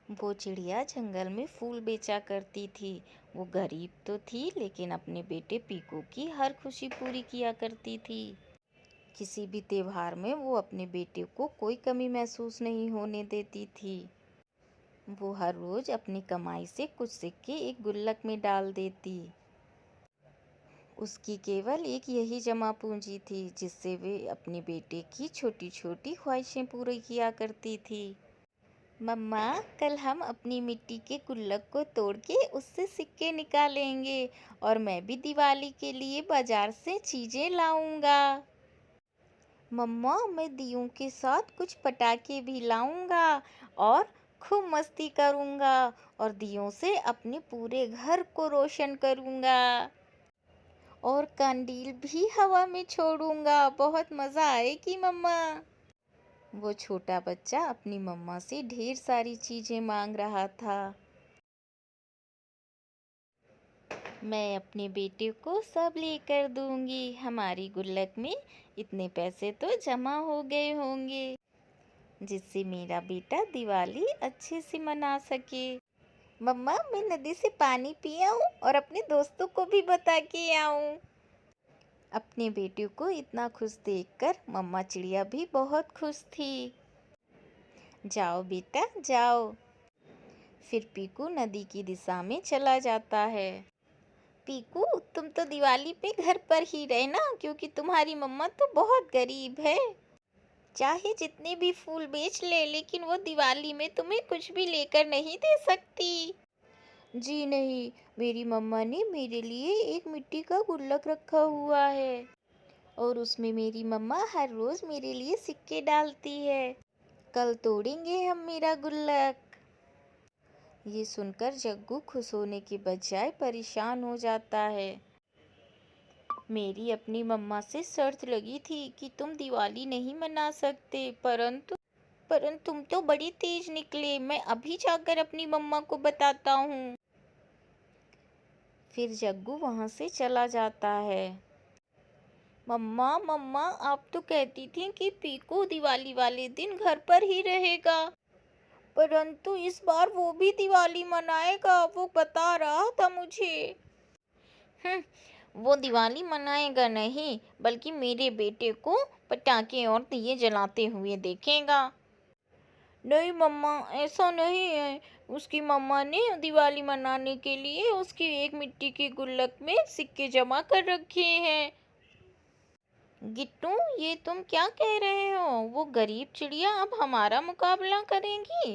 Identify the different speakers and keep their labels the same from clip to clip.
Speaker 1: वो चिड़िया जंगल में फूल बेचा करती थी। वो गरीब तो थी लेकिन अपने बेटे पीकू की हर खुशी पूरी किया करती थी। किसी भी त्योहार में वो अपने बेटे को कोई कमी महसूस नहीं होने देती थी। वो हर रोज अपनी कमाई से कुछ सिक्के एक गुल्लक में डाल देती। उसकी केवल एक यही जमा पूंजी थी जिससे वे अपने बेटे की छोटी छोटी ख्वाहिशें पूरी किया करती थी। मम्मा, कल हम अपनी मिट्टी के गुल्लक को तोड़ के उससे सिक्के निकालेंगे और मैं भी दिवाली के लिए बाजार से चीजें लाऊंगा। मम्मा, मैं दियों के साथ कुछ पटाखे भी लाऊंगा और खूब मस्ती करूंगा और दियों से अपने पूरे घर को रोशन करूंगा और कैंडल भी हवा में छोड़ूंगा। बहुत मजा आएगी मम्मा। वो छोटा बच्चा अपनी मम्मा से ढेर सारी चीजें मांग रहा था। मैं अपने बेटे को सब लेकर दूंगी। हमारी गुल्लक में इतने पैसे तो जमा हो गए होंगे जिससे मेरा बेटा दिवाली अच्छे से मना सके। मम्मा, मैं नदी से पानी पी आऊं और अपने दोस्तों को भी बता के आऊं। अपने बेटे को इतना खुश देखकर मम्मा चिड़िया भी बहुत खुश थी। जाओ बेटा जाओ। फिर पीकू नदी की दिशा में चला जाता है। पीकू, तुम तो दिवाली पे घर पर ही रहना क्योंकि तुम्हारी मम्मा तो बहुत गरीब है। चाहे जितने भी फूल बेच ले लेकिन वो दिवाली में तुम्हें कुछ भी लेकर नहीं दे सकती। जी नहीं, मेरी मम्मा ने मेरे लिए एक मिट्टी का गुल्लक रखा हुआ है और उसमें मेरी मम्मा हर रोज मेरे लिए सिक्के डालती है। कल तोड़ेंगे हम मेरा गुल्लक। ये सुनकर जग्गू खुश होने के बजाय परेशान हो जाता है। मेरी अपनी मम्मा से शर्त लगी थी कि तुम दिवाली नहीं मना सकते, परंतु तुम तो बड़ी तेज निकले। मैं अभी जाकर अपनी मम्मा को बताता हूँ। फिर जग्गू वहां से चला जाता है। मम्मा मम्मा, आप तो कहती थी कि पीकू दिवाली वाले दिन घर पर ही रहेगा, परंतु इस बार वो भी दिवाली मनाएगा, वो बता रहा था मुझे। वो दिवाली मनाएगा नहीं बल्कि मेरे बेटे को पटाखे और दिए जलाते हुए देखेगा। नहीं मम्मा, ऐसा नहीं है। उसकी मम्मा ने दिवाली मनाने के लिए उसकी एक मिट्टी के गुल्लक में सिक्के जमा कर रखे हैं। गिट्टू, ये तुम क्या कह रहे हो? वो गरीब चिड़िया अब हमारा मुकाबला करेगी?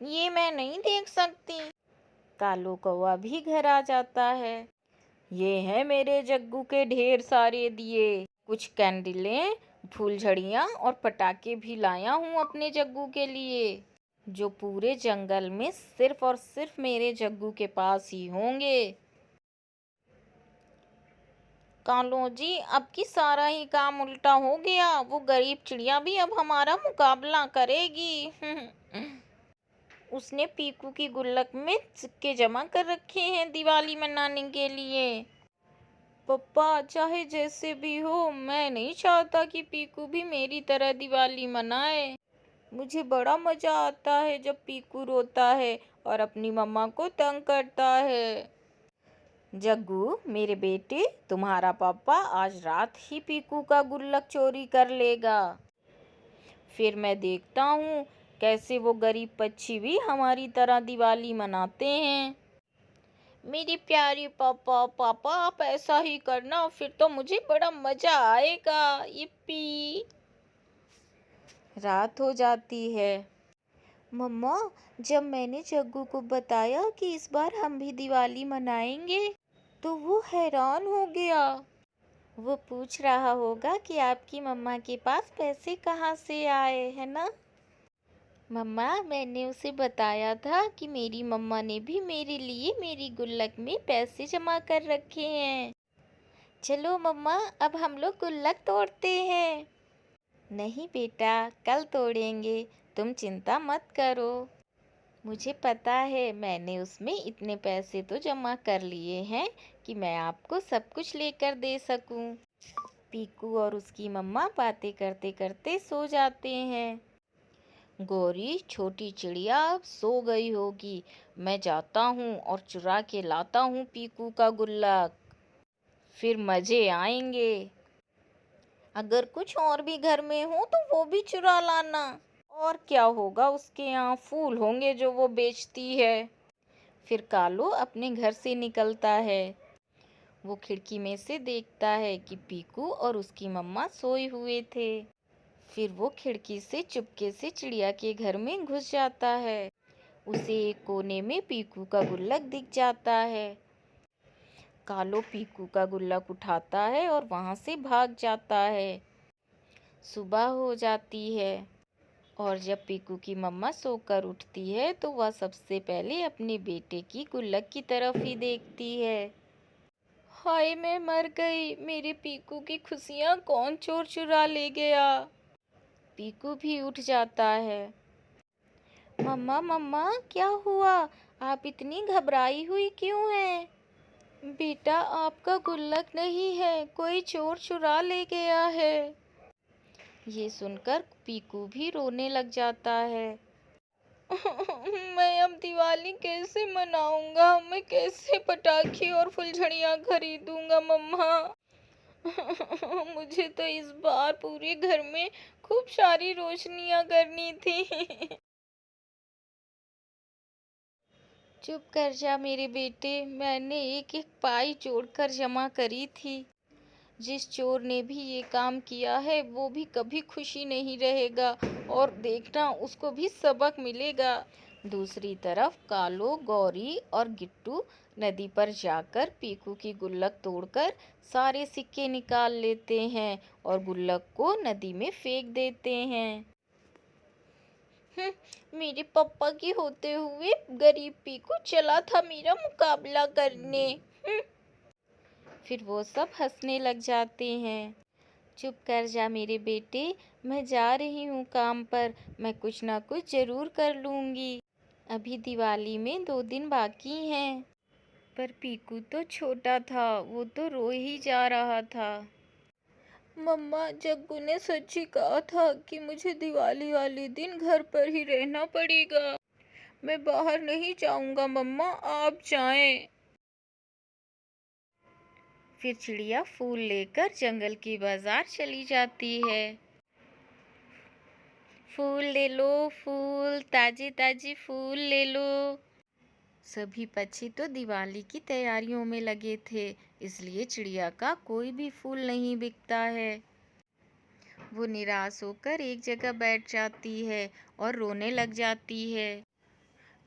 Speaker 1: ये मैं नहीं देख सकती। कालू कौवा भी घर आ जाता है। ये है मेरे जग्गू के ढेर सारे दिए, कुछ कैंडलें, फूलझड़ियाँ और पटाखे भी लाया हूँ अपने जग्गू के लिए, जो पूरे जंगल में सिर्फ और सिर्फ मेरे जग्गू के पास ही होंगे। कालो जी, अब की सारा ही काम उल्टा हो गया। वो गरीब चिड़िया भी अब हमारा मुकाबला करेगी। उसने पीकू की गुल्लक में सिक्के जमा कर रखे हैं दिवाली मनाने के लिए। पप्पा, चाहे जैसे भी हो, मैं नहीं चाहता कि पीकू भी मेरी तरह दिवाली मनाए। मुझे बड़ा मजा आता है जब पीकू रोता है और अपनी मम्मा को तंग करता है। जग्गू मेरे बेटे, तुम्हारा पापा आज रात ही पीकू का गुल्लक चोरी कर लेगा। फिर मैं देखता हूँ कैसे वो गरीब पक्षी भी हमारी तरह दिवाली मनाते हैं। मेरे प्यारे पापा, पापा आप ऐसा ही करना, फिर तो मुझे बड़ा मजा आएगा। yippee। रात हो जाती है। मम्मा, जब मैंने जग्गू को बताया कि इस बार हम भी दिवाली मनाएंगे तो वो हैरान हो गया। वो पूछ रहा होगा कि आपकी मम्मा के पास पैसे कहाँ से आए, है ना? मम्मा, मैंने उसे बताया था कि मेरी मम्मा ने भी मेरे लिए मेरी गुल्लक में पैसे जमा कर रखे हैं। चलो मम्मा, अब हम लोग गुल्लक तोड़ते हैं। नहीं बेटा, कल तोड़ेंगे, तुम चिंता मत करो। मुझे पता है, मैंने उसमें इतने पैसे तो जमा कर लिए हैं कि मैं आपको सब कुछ लेकर दे सकूं। पीकू और उसकी मम्मा बातें करते करते सो जाते हैं। गौरी, छोटी चिड़िया अब सो गई होगी। मैं जाता हूँ और चुरा के लाता हूँ पीकू का गुल्लक, फिर मजे आएंगे। अगर कुछ और भी घर में हो तो वो भी चुरा लाना। और क्या होगा, उसके यहाँ फूल होंगे जो वो बेचती है। फिर कालू अपने घर से निकलता है। वो खिड़की में से देखता है कि पीकू और उसकी मम्मा सोए हुए थे। फिर वो खिड़की से चुपके से चिड़िया के घर में घुस जाता है। उसे एक कोने में पीकू का गुल्लक दिख जाता है। कालो पीकू का गुल्लक उठाता है और वहां से भाग जाता है। सुबह हो जाती है और जब पीकू की मम्मा सोकर उठती है तो वह सबसे पहले अपने बेटे की गुल्लक की तरफ ही देखती है। हाय, मैं मर गई। मेरे पीकू की खुशियाँ कौन चोर चुरा ले गया। पीकू भी उठ जाता है। मम्मा मम्मा, क्या हुआ? आप इतनी घबराई हुई क्यों हैं? बेटा, आपका गुल्लक नहीं है, कोई चोर चुरा ले गया है। ये सुनकर पीकू भी रोने लग जाता है। मैं अब दिवाली कैसे मनाऊंगा? मैं कैसे पटाखे और फुलझड़ियाँ खरीदूंगा मम्मा? मुझे तो इस बार पूरे घर में खूब सारी रोशनियाँ करनी थी। चुप कर जा मेरे बेटे, मैंने एक एक पाई जोड़कर जमा करी थी। जिस चोर ने भी ये काम किया है वो भी कभी खुशी नहीं रहेगा, और देखना उसको भी सबक मिलेगा। दूसरी तरफ कालो, गौरी और गिट्टू नदी पर जाकर पीकू की गुल्लक तोड़कर सारे सिक्के निकाल लेते हैं और गुल्लक को नदी में फेंक देते हैं। मेरे पापा के होते हुए गरीब पीकू चला था मेरा मुकाबला करने। फिर वो सब हंसने लग जाते हैं। चुप कर जा मेरे बेटे, मैं जा रही हूँ काम पर। मैं कुछ ना कुछ जरूर कर लूँगी। अभी दिवाली में 2 दिन बाकी हैं। पर पीकू तो छोटा था, वो तो रो ही जा रहा था। मम्मा, जग्गू ने सच ही कहा था कि मुझे दिवाली वाले दिन घर पर ही रहना पड़ेगा। मैं बाहर नहीं जाऊंगा मम्मा, आप जाएं। फिर चिड़िया फूल लेकर जंगल की बाजार चली जाती है। फूल ले लो, फूल, ताजे ताजे फूल ले लो। सभी पक्षी तो दिवाली की तैयारियों में लगे थे, इसलिए चिड़िया का कोई भी फूल नहीं बिकता है। वो निराश होकर एक जगह बैठ जाती है और रोने लग जाती है।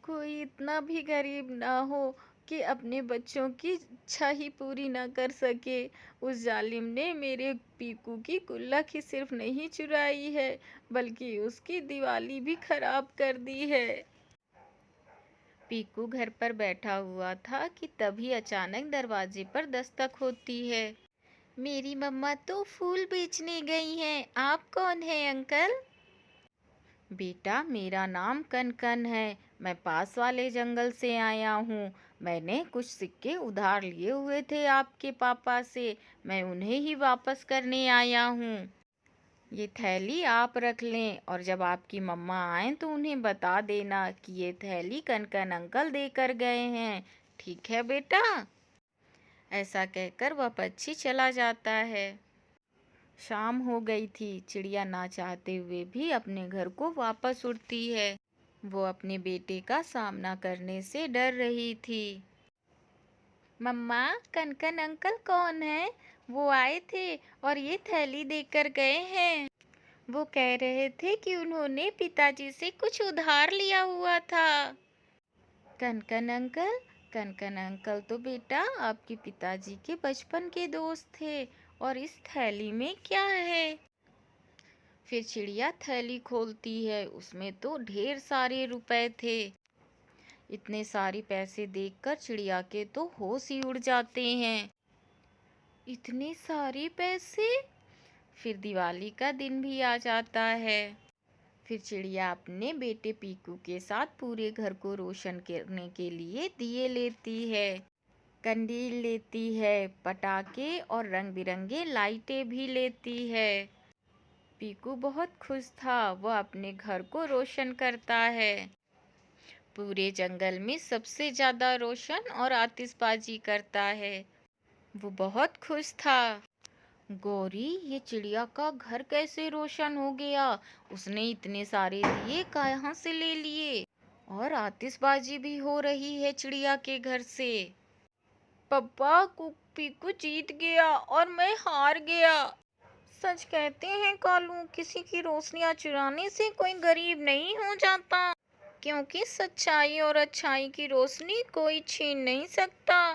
Speaker 1: कोई इतना भी गरीब ना हो कि अपने बच्चों की इच्छा ही पूरी ना कर सके। उस जालिम ने मेरे पीकू की गुल्लक ही सिर्फ नहीं चुराई है, बल्कि उसकी दिवाली भी खराब कर दी है। पीकू घर पर बैठा हुआ था कि तभी अचानक दरवाजे पर दस्तक होती है। मेरी मम्मा तो फूल बेचने गई हैं। आप कौन हैं अंकल? बेटा, मेरा नाम कनकन है। मैं पास वाले जंगल से आया हूँ। मैंने कुछ सिक्के उधार लिए हुए थे आपके पापा से, मैं उन्हें ही वापस करने आया हूँ। ये थैली आप रख लें और जब आपकी मम्मा आए तो उन्हें बता देना कि ये थैली कनकन अंकल देकर गए हैं। ठीक है बेटा? ऐसा कहकर वह पक्षी चला जाता है। शाम हो गई थी। चिड़िया ना चाहते हुए भी अपने घर को वापस उड़ती है। वो अपने बेटे का सामना करने से डर रही थी। मम्मा, कनकन अंकल कौन है? वो आए थे और ये थैली देकर गए हैं। वो कह रहे थे कि उन्होंने पिताजी से कुछ उधार लिया हुआ था। कनकन अंकल? कनकन अंकल तो बेटा आपके पिताजी के बचपन के दोस्त थे। और इस थैली में क्या है? फिर चिड़िया थैली खोलती है, उसमें तो ढेर सारे रुपए थे। इतने सारे पैसे देखकर चिड़िया के तो होश ही उड़ जाते हैं। इतने सारे पैसे! फिर दिवाली का दिन भी आ जाता है। फिर चिड़िया अपने बेटे पीकू के साथ पूरे घर को रोशन करने के लिए दिए लेती है, कंडील लेती है, पटाखे और रंग बिरंगे लाइटें भी लेती है। पीकू बहुत खुश था। वह अपने घर को रोशन करता है। पूरे जंगल में सबसे ज्यादा रोशन और आतिशबाजी करता है। वो बहुत खुश था। गौरी, ये चिड़िया का घर कैसे रोशन हो गया? उसने इतने सारे दिए कहाँ से ले लिए? और आतिशबाजी भी हो रही है चिड़िया के घर से। पप्पा, पीकू जीत गया और मैं हार गया। सच कहते हैं कालू, किसी की रोशनियां चुराने से कोई गरीब नहीं हो जाता, क्योंकि सच्चाई और अच्छाई की रोशनी कोई छीन नहीं सकता।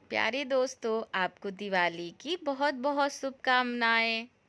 Speaker 1: प्यारे दोस्तों, आपको दिवाली की बहुत बहुत शुभकामनाएं।